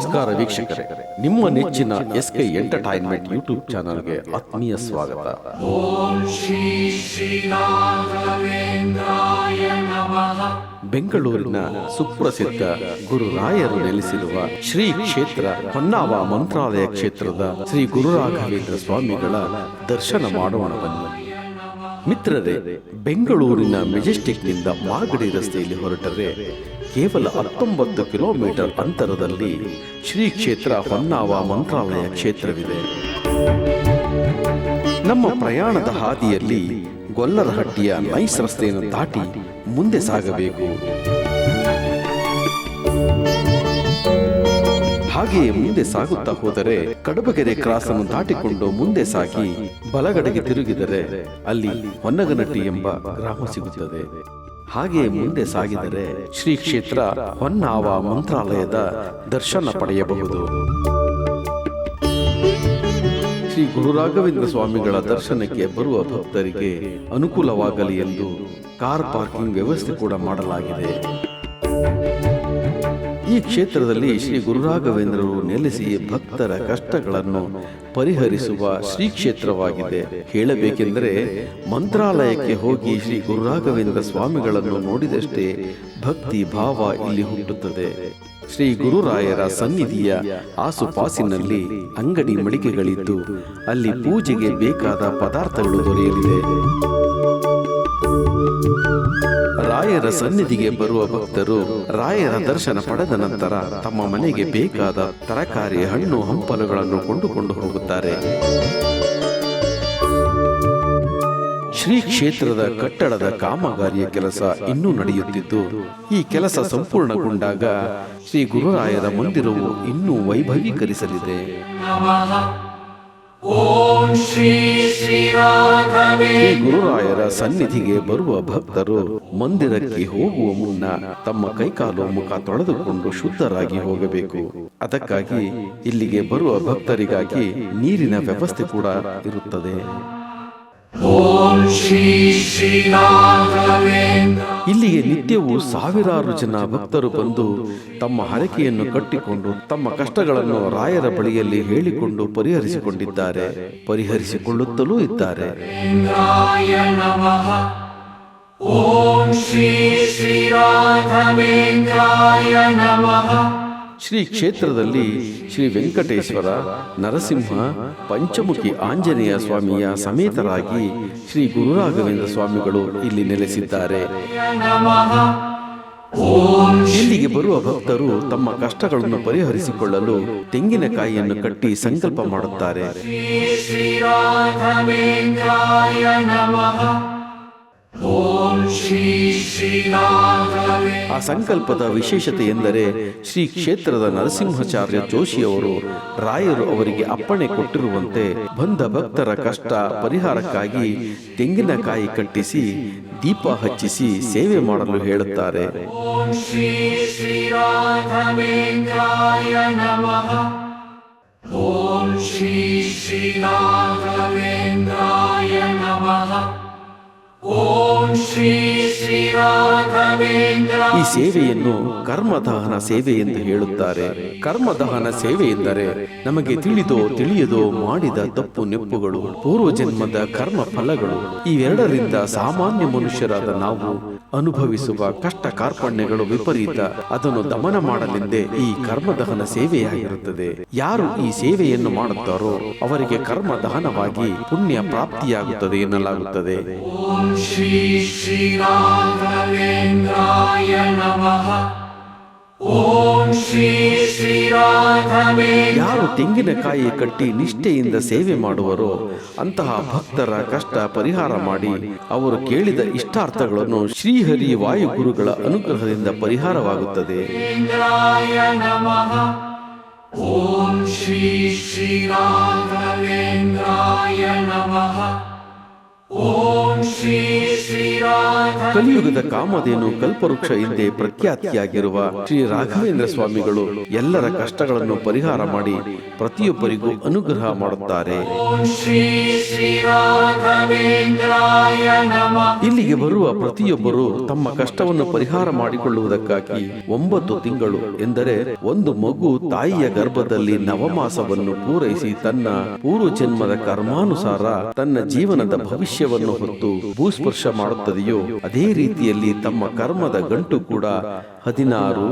ನಮಸ್ಕಾರ ವೀಕ್ಷಕರೇ, ನಿಮ್ಮ ನೆಚ್ಚಿನ SK ಎಂಟರ್ಟೈನ್ಮೆಂಟ್ ಯೂಟ್ಯೂಬ್ ಚಾನಲ್ಗೆ ಆತ್ಮೀಯ ಸ್ವಾಗತ. ಬೆಂಗಳೂರಿನ ಸುಪ್ರಸಿದ್ಧ ಗುರುರಾಯರು ನೆಲೆಸಿರುವ ಶ್ರೀ ಕ್ಷೇತ್ರ ಹೊನ್ನಾವ ಮಂತ್ರಾಲಯ ಕ್ಷೇತ್ರದ ಶ್ರೀ ಗುರುರಾಘವೇಂದ್ರ ಸ್ವಾಮಿಗಳ ದರ್ಶನ ಮಾಡೋಣ ಬನ್ನಿ. ಮಿತ್ರರೇ, ಬೆಂಗಳೂರಿನ ಮೆಜೆಸ್ಟಿಕ್ನಿಂದ ಮಾಗಡಿ ರಸ್ತೆಯಲ್ಲಿ ಹೊರಟರೆ ಕೇವಲ 19 ಕಿಲೋಮೀಟರ್ ಅಂತರದಲ್ಲಿ ಶ್ರೀ ಕ್ಷೇತ್ರ ಹೊನ್ನಾವ ಮಂತ್ರಾಲಯ ಕ್ಷೇತ್ರವಿದೆ. ನಮ್ಮ ಪ್ರಯಾಣದ ಹಾದಿಯಲ್ಲಿ ಗೊಲ್ಲರಹಟ್ಟಿಯ ನೈಸ್ ರಸ್ತೆಯನ್ನು ದಾಟಿ ಮುಂದೆ ಸಾಗಬೇಕು. ಹಾಗೆಯೇ ಮುಂದೆ ಸಾಗುತ್ತಾ ಹೋದರೆ ಕಡಬಗೆರೆ ಕ್ರಾಸ್ ಅನ್ನು ದಾಟಿಕೊಂಡು ಮುಂದೆ ಸಾಗಿ ಬಲಗಡೆಗೆ ತಿರುಗಿದರೆ ಅಲ್ಲಿ ಹೊನ್ನಗನಟ್ಟಿ ಎಂಬ ಗ್ರಾಮ ಸಿಗುತ್ತದೆ. ಹಾಗೆಯೇ ಮುಂದೆ ಸಾಗಿದರೆ ಶ್ರೀ ಕ್ಷೇತ್ರ ಹೊನ್ನಾವ ಮಂತ್ರಾಲಯದ ದರ್ಶನ ಪಡೆಯಬಹುದು. ಶ್ರೀ ಗುರುರಾಘವೇಂದ್ರ ಸ್ವಾಮಿಗಳ ದರ್ಶನಕ್ಕೆ ಬರುವ ಭಕ್ತರಿಗೆ ಅನುಕೂಲವಾಗಲಿ ಎಂದು ಕಾರ್ ಪಾರ್ಕಿಂಗ್ ವ್ಯವಸ್ಥೆ ಕೂಡ ಮಾಡಲಾಗಿದೆ. ಈ ಕ್ಷೇತ್ರದಲ್ಲಿ ಶ್ರೀ ಗುರುರಾಘವೇಂದ್ರರು ನೆಲೆಸಿ ಭಕ್ತರ ಕಷ್ಟಗಳನ್ನು ಪರಿಹರಿಸುವ ಶ್ರೀ ಕ್ಷೇತ್ರವಾಗಿದೆ. ಹೇಳಬೇಕೆಂದರೆ ಮಂತ್ರಾಲಯಕ್ಕೆ ಹೋಗಿ ಶ್ರೀ ಗುರುರಾಘವೇಂದ್ರ ಸ್ವಾಮಿಗಳನ್ನು ನೋಡಿದಷ್ಟೇ ಭಕ್ತಿ ಭಾವ ಇಲ್ಲಿ ಹುಟ್ಟುತ್ತದೆ. ಶ್ರೀ ಗುರುರಾಯರ ಸನ್ನಿಧಿಯ ಆಸುಪಾಸಿನಲ್ಲಿ ಅಂಗಡಿ ಮಳಿಗೆಗಳಿದ್ದು ಅಲ್ಲಿ ಪೂಜೆಗೆ ಬೇಕಾದ ಪದಾರ್ಥಗಳು ದೊರೆಯಲಿದೆ. ರಾಯರ ಸನ್ನಿಧಿಗೆ ಬರುವ ಭಕ್ತರು ರಾಯರ ದರ್ಶನ ಪಡೆದ ನಂತರ ತಮ್ಮ ಮನೆಗೆ ಬೇಕಾದ ತರಕಾರಿ, ಹಣ್ಣು, ಹಂಪಲುಗಳನ್ನು ಕೊಂಡುಕೊಂಡು ಹೋಗುತ್ತಾರೆ. ಶ್ರೀ ಕ್ಷೇತ್ರದ ಕಟ್ಟಡದ ಕಾಮಗಾರಿಯ ಕೆಲಸ ಇನ್ನೂ ನಡೆಯುತ್ತಿದ್ದು, ಈ ಕೆಲಸ ಸಂಪೂರ್ಣಗೊಂಡಾಗ ಶ್ರೀ ಗುರುರಾಯರ ಮಂದಿರವು ಇನ್ನೂ ವೈಭವೀಕರಿಸಲಿದೆ. ಶ್ರೀ ಗುರುರಾಯರ ಸನ್ನಿಧಿಗೆ ಬರುವ ಭಕ್ತರು ಮಂದಿರಕ್ಕೆ ಹೋಗುವ ಮುನ್ನ ತಮ್ಮ ಕೈಕಾಲು ಮುಖ ತೊಳೆದುಕೊಂಡು ಶುದ್ಧರಾಗಿ ಹೋಗಬೇಕು. ಅದಕ್ಕಾಗಿ ಇಲ್ಲಿಗೆ ಬರುವ ಭಕ್ತರಿಗಾಗಿ ನೀರಿನ ವ್ಯವಸ್ಥೆ ಕೂಡ ಇರುತ್ತದೆ. ಇಲ್ಲಿಗೆ ನಿತ್ಯವೂ ಸಾವಿರಾರು ಜನ ಭಕ್ತರು ಬಂದು ತಮ್ಮ ಹರಕೆಯನ್ನು ಕಟ್ಟಿಕೊಂಡು ತಮ್ಮ ಕಷ್ಟಗಳನ್ನು ರಾಯರ ಬಳಿಯಲ್ಲಿ ಹೇಳಿಕೊಂಡು ಪರಿಹರಿಸಿಕೊಳ್ಳುತ್ತಲೂ ಇದ್ದಾರೆ. ಶ್ರೀ ಕ್ಷೇತ್ರದಲ್ಲಿ ಶ್ರೀ ವೆಂಕಟೇಶ್ವರ, ನರಸಿಂಹ, ಪಂಚಮುಖಿ ಆಂಜನೇಯ ಸ್ವಾಮಿಯ ಸಮೇತರಾಗಿ ಶ್ರೀ ಗುರುರಾಘವೇಂದ್ರ ಸ್ವಾಮಿಗಳು ಇಲ್ಲಿ ನೆಲೆಸಿದ್ದಾರೆ. ಇಲ್ಲಿಗೆ ಬರುವ ಭಕ್ತರು ತಮ್ಮ ಕಷ್ಟಗಳನ್ನು ಪರಿಹರಿಸಿಕೊಳ್ಳಲು ತೆಂಗಿನಕಾಯಿಯನ್ನು ಕಟ್ಟಿ ಸಂಕಲ್ಪ ಮಾಡುತ್ತಾರೆ. ಆ ಸಂಕಲ್ಪದ ವಿಶೇಷತೆ ಎಂದರೆ ಶ್ರೀ ಕ್ಷೇತ್ರದ ನರಸಿಂಹಾಚಾರ್ಯ ಜೋಶಿಯವರು ರಾಯರು ಅವರಿಗೆ ಅಪ್ಪಣೆ ಕೊಟ್ಟಿರುವಂತೆ ಬಂದ ಭಕ್ತರ ಕಷ್ಟ ಪರಿಹಾರಕ್ಕಾಗಿ ತೆಂಗಿನಕಾಯಿ ಕಟ್ಟಿಸಿ ದೀಪ ಹಚ್ಚಿಸಿ ಸೇವೆ ಮಾಡಲು ಹೇಳುತ್ತಾರೆ. ಈ ಸೇವೆಯನ್ನು ಕರ್ಮದಹನ ಸೇವೆ ಎಂದು ಹೇಳುತ್ತಾರೆ. ಕರ್ಮದಹನ ಸೇವೆ ಎಂದರೆ ನಮಗೆ ತಿಳಿಯದೋ ಮಾಡಿದ ತಪ್ಪು ನೆಪ್ಪುಗಳು, ಪೂರ್ವಜನ್ಮದ ಕರ್ಮ ಫಲಗಳು, ಇವೆರಡರಿಂದ ಸಾಮಾನ್ಯ ಮನುಷ್ಯರಾದ ನಾವು ಅನುಭವಿಸುವ ಕಷ್ಟ ಕಾರ್ಪಣ್ಯಗಳು ವಿಪರೀತ, ಅದನ್ನು ದಮನ ಮಾಡಲೆಂದೇ ಈ ಕರ್ಮದಹನ ಸೇವೆಯಾಗಿರುತ್ತದೆ. ಯಾರು ಈ ಸೇವೆಯನ್ನು ಮಾಡುತ್ತಾರೋ ಅವರಿಗೆ ಕರ್ಮ ದಹನವಾಗಿ ಪುಣ್ಯ ಪ್ರಾಪ್ತಿಯಾಗುತ್ತದೆ ಎನ್ನಲಾಗುತ್ತದೆ. ಯಾರು ತೆಂಗಿನಕಾಯಿ ಕಟ್ಟಿ ನಿಷ್ಠೆಯಿಂದ ಸೇವೆ ಮಾಡುವರೋ ಅಂತಹ ಭಕ್ತರ ಕಷ್ಟ ಪರಿಹಾರ ಮಾಡಿ ಅವರು ಕೇಳಿದ ಇಷ್ಟಾರ್ಥಗಳನ್ನು ಶ್ರೀಹರಿ ವಾಯುಗುರುಗಳ ಅನುಗ್ರಹದಿಂದ ಪರಿಹಾರವಾಗುತ್ತದೆ. ಈ ಕಲಿಯುಗದ ಕಾಮಧೇನು ಕಲ್ಪವೃಕ್ಷ ಎಂದೇ ಪ್ರಖ್ಯಾತಿಯಾಗಿರುವ ಶ್ರೀ ರಾಘವೇಂದ್ರ ಸ್ವಾಮಿಗಳು ಎಲ್ಲರ ಕಷ್ಟಗಳನ್ನು ಪರಿಹಾರ ಮಾಡಿ ಪ್ರತಿಯೊಬ್ಬರಿಗೂ ಅನುಗ್ರಹ ಮಾಡುತ್ತಾರೆ. ಇಲ್ಲಿಗೆ ಬರುವ ಪ್ರತಿಯೊಬ್ಬರು ತಮ್ಮ ಕಷ್ಟವನ್ನು ಪರಿಹಾರ ಮಾಡಿಕೊಳ್ಳುವುದಕ್ಕಾಗಿ 9 ತಿಂಗಳು ಎಂದರೆ ಒಂದು ಮಗು ತಾಯಿಯ ಗರ್ಭದಲ್ಲಿ ನವಮಾಸವನ್ನು ಪೂರೈಸಿ ತನ್ನ ಪೂರ್ವ ಜನ್ಮದ ಕರ್ಮಾನುಸಾರ ತನ್ನ ಜೀವನದ ಭವಿಷ್ಯವನ್ನು ಹೊತ್ತು ಭೂಸ್ಪರ್ಶ ಮಾಡುತ್ತದೆಯೋ ಅದೇ ರೀತಿಯಲ್ಲಿ ತಮ್ಮ ಕರ್ಮದ ಗಂಟು ಕೂಡ 16,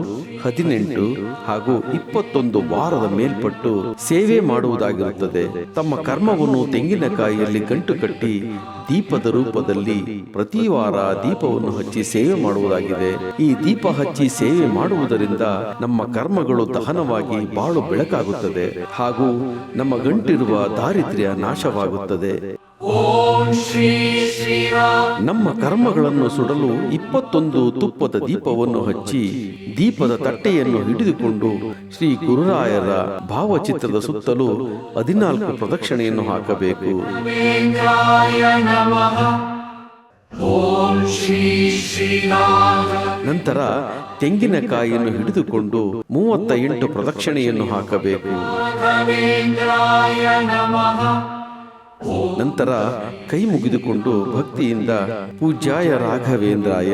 18 ಹಾಗೂ 21 ವಾರದ ಮೇಲ್ಪಟ್ಟು ಸೇವೆ ಮಾಡುವುದಾಗಿರುತ್ತದೆ. ತಮ್ಮ ಕರ್ಮವನ್ನು ತೆಂಗಿನಕಾಯಿಯಲ್ಲಿ ಗಂಟು ಕಟ್ಟಿ ದೀಪದ ರೂಪದಲ್ಲಿ ಪ್ರತಿ ವಾರ ದೀಪವನ್ನು ಹಚ್ಚಿ ಸೇವೆ ಮಾಡುವುದಾಗಿದೆ. ಈ ದೀಪ ಹಚ್ಚಿ ಸೇವೆ ಮಾಡುವುದರಿಂದ ನಮ್ಮ ಕರ್ಮಗಳು ದಹನವಾಗಿ ಬಾಳು ಬೆಳಕಾಗುತ್ತದೆ ಹಾಗೂ ನಮ್ಮ ಗಂಟಿರುವ ದಾರಿದ್ರ್ಯ ನಾಶವಾಗುತ್ತದೆ. ನಮ್ಮ ಕರ್ಮಗಳನ್ನು ಸುಡಲು 21 ತುಪ್ಪದ ದೀಪವನ್ನು ಹಚ್ಚಿ ದೀಪದ ತಟ್ಟೆಯನ್ನು ಹಿಡಿದುಕೊಂಡು ಶ್ರೀ ಗುರುರಾಯರ ಭಾವಚಿತ್ರದ ಸುತ್ತಲೂ 14 ಪ್ರದಕ್ಷಿಣೆಯನ್ನು ಹಾಕಬೇಕು. ನಂತರ ತೆಂಗಿನಕಾಯಿಯನ್ನು ಹಿಡಿದುಕೊಂಡು 38 ಪ್ರದಕ್ಷಿಣೆಯನ್ನು ಹಾಕಬೇಕು. ನಂತರ ಕೈ ಮುಗಿದುಕೊಂಡು ಭಕ್ತಿಯಿಂದ ಪೂಜ್ಯಾಯ ರಾಘವೇಂದ್ರಾಯ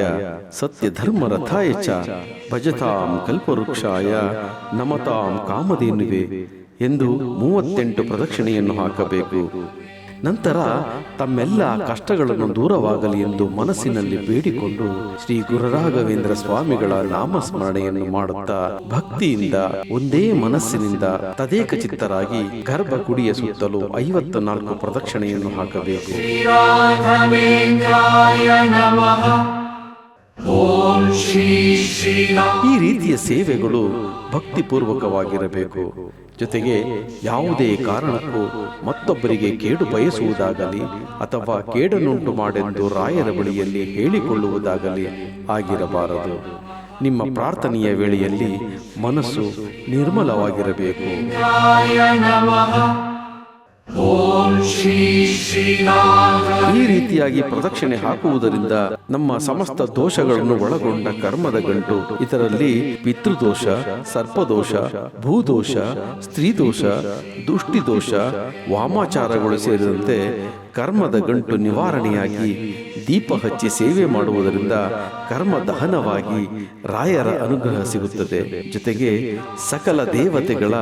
ಸತ್ಯ ಧರ್ಮ ರಥಾಯ ಚ ಭಜತಾಂ ಕಲ್ಪವೃಕ್ಷಾಯ ನಮತಾಂ ಕಾಮಧೇನುವೆ ಎಂದು 38 ಪ್ರದಕ್ಷಿಣೆಯನ್ನು ಹಾಕಬೇಕು. ನಂತರ ತಮ್ಮೆಲ್ಲ ಕಷ್ಟಗಳನ್ನು ದೂರವಾಗಲಿ ಎಂದು ಮನಸ್ಸಿನಲ್ಲಿ ಬೇಡಿಕೊಂಡು ಶ್ರೀ ಗುರುರಾಘವೇಂದ್ರ ಸ್ವಾಮಿಗಳ ನಾಮಸ್ಮರಣೆಯನ್ನು ಮಾಡುತ್ತಾ ಭಕ್ತಿಯಿಂದ ಒಂದೇ ಮನಸ್ಸಿನಿಂದ ತದೇಕ ಚಿತ್ತರಾಗಿ ಗರ್ಭಗುಡಿಯ ಸುತ್ತಲೂ 54 ಪ್ರದಕ್ಷಿಣೆಯನ್ನು ಹಾಕಬೇಕು. ಈ ರೀತಿಯ ಸೇವೆಗಳು ಭಕ್ತಿಪೂರ್ವಕವಾಗಿರಬೇಕು. ಜೊತೆಗೆ ಯಾವುದೇ ಕಾರಣಕ್ಕೂ ಮತ್ತೊಬ್ಬರಿಗೆ ಕೇಡು ಬಯಸುವುದಾಗಲಿ ಅಥವಾ ಕೇಡನ್ನುಂಟು ಮಾಡೆಂದು ರಾಯರ ಬಳಿಯಲ್ಲಿ ಹೇಳಿಕೊಳ್ಳುವುದಾಗಲಿ ಆಗಿರಬಾರದು. ನಿಮ್ಮ ಪ್ರಾರ್ಥನೆಯ ವೇಳೆಯಲ್ಲಿ ಮನಸ್ಸು ನಿರ್ಮಲವಾಗಿರಬೇಕು. ಈ ರೀತಿಯಾಗಿ ಪ್ರದಕ್ಷಿಣೆ ಹಾಕುವುದರಿಂದ ನಮ್ಮ ಸಮಸ್ತ ದೋಷಗಳನ್ನು ಒಳಗೊಂಡ ಕರ್ಮದ ಗಂಟು, ಇದರಲ್ಲಿ ಪಿತೃದೋಷ, ಸರ್ಪದೋಷ, ಭೂದೋಷ, ಸ್ತ್ರೀದೋಷ, ದುಷ್ಟಿದೋಷ, ವಾಮಾಚಾರಗಳು ಸೇರಿದಂತೆ ಕರ್ಮದ ಗಂಟು ನಿವಾರಣೆಯಾಗಿ ದೀಪ ಹಚ್ಚಿ ಸೇವೆ ಮಾಡುವುದರಿಂದ ಕರ್ಮ ದಹನವಾಗಿ ರಾಯರ ಅನುಗ್ರಹ ಸಿಗುತ್ತದೆ. ಜೊತೆಗೆ ಸಕಲ ದೇವತೆಗಳ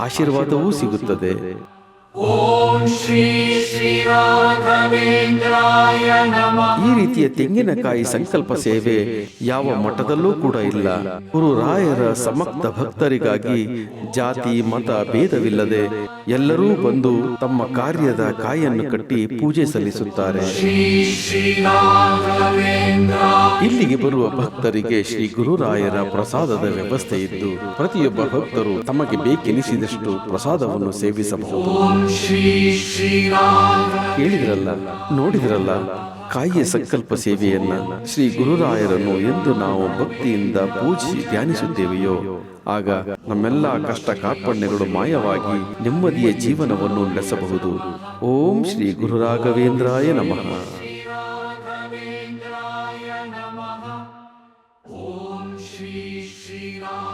ಆಶೀರ್ವಾದವೂ ಸಿಗುತ್ತದೆ. ಈ ರೀತಿಯ ತೆಂಗಿನಕಾಯಿ ಸಂಕಲ್ಪ ಸೇವೆ ಯಾವ ಮಠದಲ್ಲೂ ಕೂಡ ಇಲ್ಲ. ಗುರು ರಾಯರ ಸಮಕ್ತ ಭಕ್ತರಿಗಾಗಿ ಜಾತಿ ಮತ ಭೇದವಿಲ್ಲದೆ ಎಲ್ಲರೂ ಬಂದು ತಮ್ಮ ಕಾರ್ಯದ ಕಾಯನ್ನು ಕಟ್ಟಿ ಪೂಜೆ ಸಲ್ಲಿಸುತ್ತಾರೆ. ಇಲ್ಲಿಗೆ ಬರುವ ಭಕ್ತರಿಗೆ ಶ್ರೀ ಗುರುರಾಯರ ಪ್ರಸಾದದ ವ್ಯವಸ್ಥೆ ಇದ್ದು ಪ್ರತಿಯೊಬ್ಬ ಭಕ್ತರು ತಮಗೆ ಬೇಕೆನಿಸಿದಷ್ಟು ಪ್ರಸಾದವನ್ನು ಸೇವಿಸಬಹುದು. ಕೇಳಿದ್ರಲ್ಲ, ನೋಡಿದ್ರಲ್ಲ ಕಾಯಿಯ ಸಂಕಲ್ಪ ಸೇವೆಯನ್ನ. ಶ್ರೀ ಗುರುರಾಯರನ್ನು ಎಂದು ನಾವು ಭಕ್ತಿಯಿಂದ ಪೂಜಿಸಿ ಧ್ಯಾನಿಸುತ್ತೇವೆಯೋ ಆಗ ನಮ್ಮೆಲ್ಲ ಕಷ್ಟ ಕಾರ್ಪಣ್ಯಗಳು ಮಾಯವಾಗಿ ನೆಮ್ಮದಿಯ ಜೀವನವನ್ನು ನಡೆಸಬಹುದು. ಓಂ ಶ್ರೀ ಗುರುರಾಘವೇಂದ್ರಾಯ ನಮಃ. ಓಂ ಶ್ರೀ ಶ್ರೀರಾಮ